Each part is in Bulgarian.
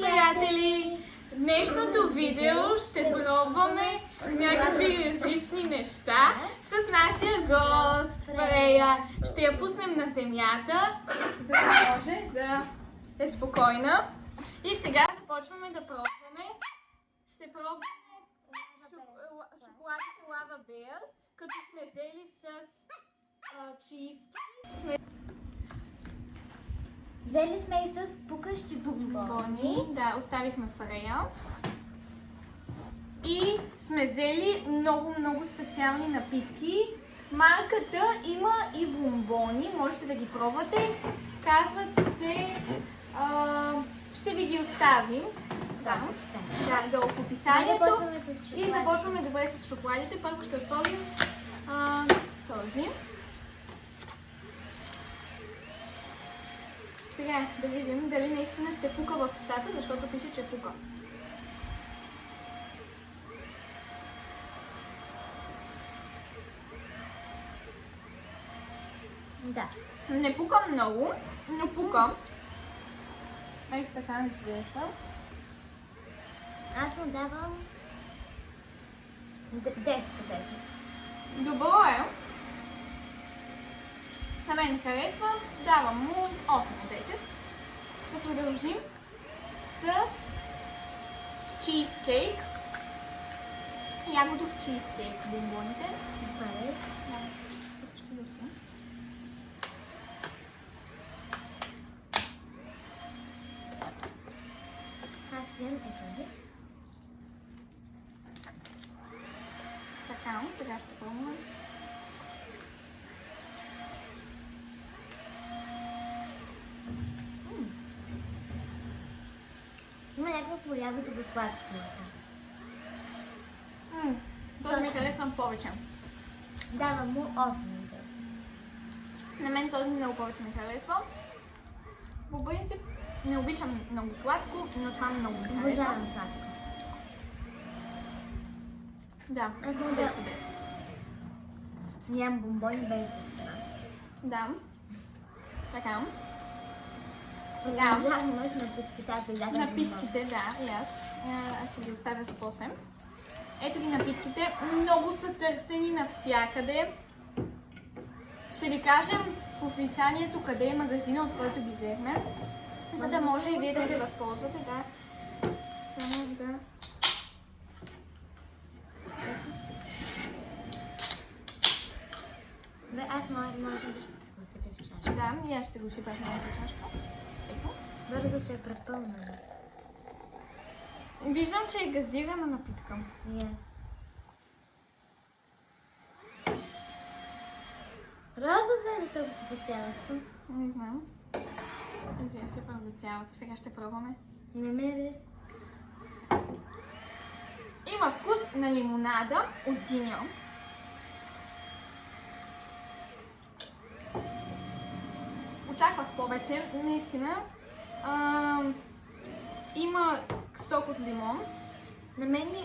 приятели! В днешното видео ще пробваме някакви различни неща с нашия гост Фрея. Ще я пуснем на земята, за да може да е спокойна. И сега започваме да пробваме. Ще пробваме шоколадите Лава Беар, като сме взели с чизки. Взели сме и с пукащи бомбони. Да, оставихме Фрея. И сме взели много специални напитки. Марката има и бомбони, можете да ги пробвате. Казват се... ще ви ги оставим. Да, долу в описанието. И започваме добре с шоколадите. Първо ще отворим този. Сега да видим дали наистина ще пука в устата, защото пише, че пука. Да. Не пука много, но пука. Ето така ми изглежда. Аз му давам 10 по 10. Добро е. На мен харесва. Давам му 8 от 10. Да продължим с чизкейк. Ягодов чизкейк бомбоните. Добре. Ще дадем. Аз взем този. Така, сега ще пробваме. Има някакво ягодово сладко. Този ми харесвам повече. Давам му 8. На мен този много повече ми харесва. По принцип не обичам много сладко, но това много ми харесва. Обожавам сладко. Да, Аз мога 10 да... от 10. Нямам бомбони без да. Да. Така. Сега. Сега можеш напитките, аз да Напитките, да, и аз. Аз ще ги оставя за после. Ето ги напитките. Много са търсени навсякъде. Ще ви кажем в описанието къде е магазина, от който ги взехме, за да може и вие да се възползвате. Да. Само да... Бе, аз може да ще се го сипя в чашка. Да, и аз ще го сипя в моята чашка. Ето. Бързо се е препълнена. Виждам, че е газирана напитка. Yes. Розове, защото си по цялото. Не знам. Взема се първо цялата. Сега ще пробваме. Не ме рез. Има вкус на лимонада от диня. Очаквах повече, наистина. Има сок от лимон. На мен ми...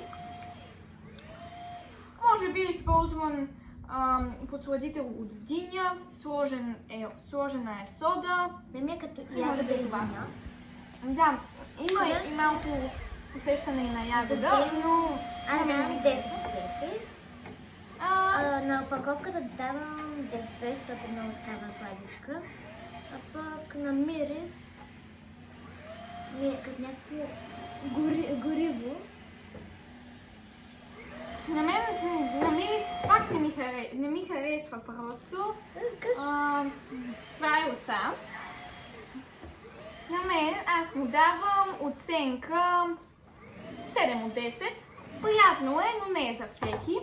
Може би е използван подсладител от диня, сложена е сода. На мен е като Може да е това. Да, има и малко усещане и на ягода, но... Аз давам 10 от 10. На опаковката давам 9, защото е много такава сладичка. А пък на мирис ми е като някакво гориво. На мен мирис пак не ми харесва просто. Това е оса. На мен аз му давам оценка 7 от 10. Приятно е, но не е за всеки.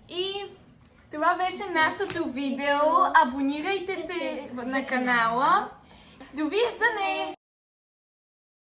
И това беше нашето видео. Абонирайте се на канала. Довиждане!